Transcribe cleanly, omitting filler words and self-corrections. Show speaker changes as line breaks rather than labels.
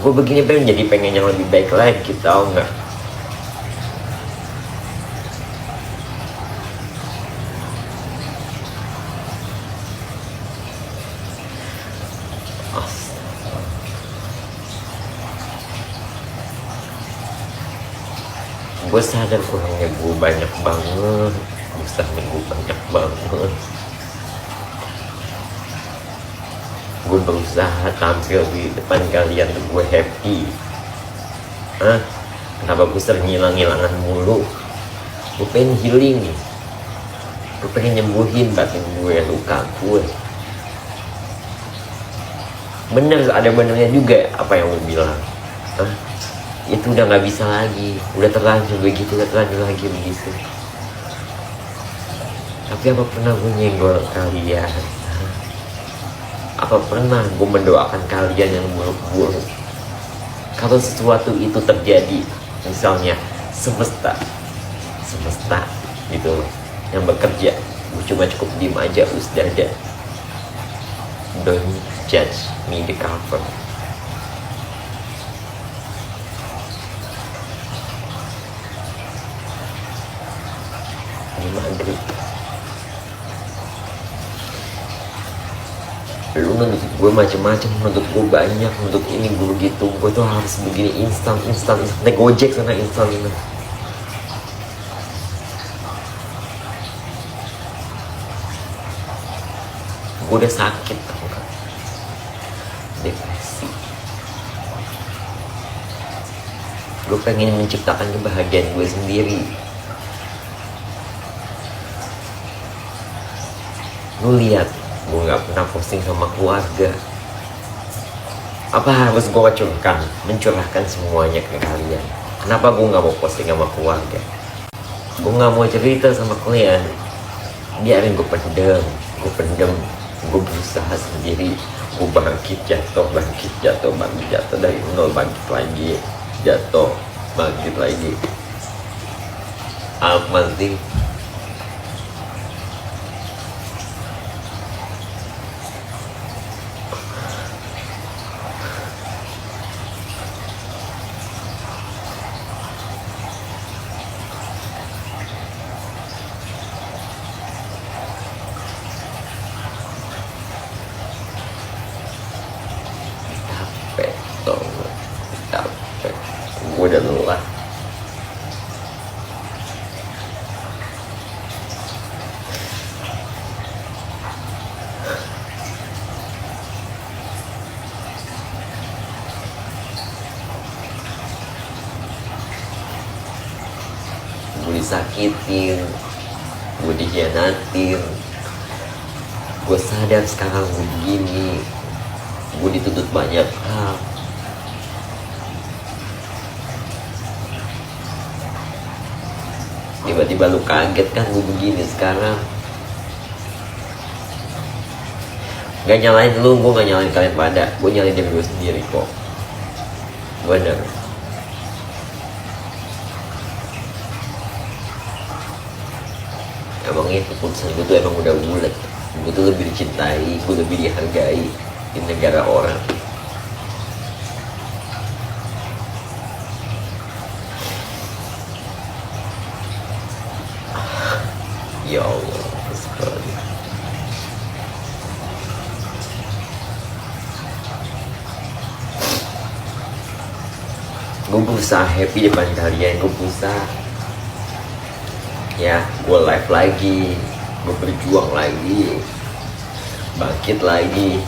Gue begini pengen yang lebih baik lagi, tau nggak? Gue sadar kurangnya gue banyak banget, usahanya gue banyak banget. Gue berusaha tampil di depan kalian tuh gue happy. Kenapa gue sering ngilang-ngilangan mulu? Gue pengen healing, gue pengen nyembuhin batin gue, luka gue. Bener, ada benernya juga apa yang gue bilang. Itu udah nggak bisa lagi, udah terlanjur begitu, udah terlanjur lagi begitu. Tapi apa pernah gue nyenggol kalian? Apa pernah gue mendoakan kalian yang buruk-buruk? Kalau sesuatu itu terjadi, misalnya semesta gitu yang bekerja, gue cuma cukup diem aja, usdada. Don't judge me the cover. Maghrib, lu nuntut gue macem-macem, nuntut gue banyak, nuntut ini gue gitu, gue tuh harus begini instan, naik gojek sana instan ini. Gue udah sakit, tau gak? Depresi. Gue pengen menciptakan kebahagiaan gue sendiri. Lu lihat, gue gak pernah posting sama keluarga. Apa harus gue mencurahkan semuanya ke kalian? Kenapa gue gak mau posting sama keluarga? Gue gak mau cerita sama kalian. Biarin gue pendem. Gue berusaha sendiri. Gue bangkit jatuh dari nol, bangkit lagi, jatuh, bangkit lagi. Apa sih? Capek, gue udah lelah. Gue disakitin, gue dikhianatin. Gue sadar sekarang gue begini, gue dituntut banyak hal. Tiba-tiba lu kaget kan gue begini sekarang. Gak nyalain lu, gue gak nyalain kalian pada, gue nyalain diri gue sendiri kok. Bener. Emangnya keputusan gue tuh emang udah bulat. Gue tuh lebih dicintai, gue lebih dihargai di negara orang. Ya Allah, sekali. Gue berusaha happy depan kalian, gue berusaha. Ya, gue live lagi, gue berjuang lagi, bangkit lagi.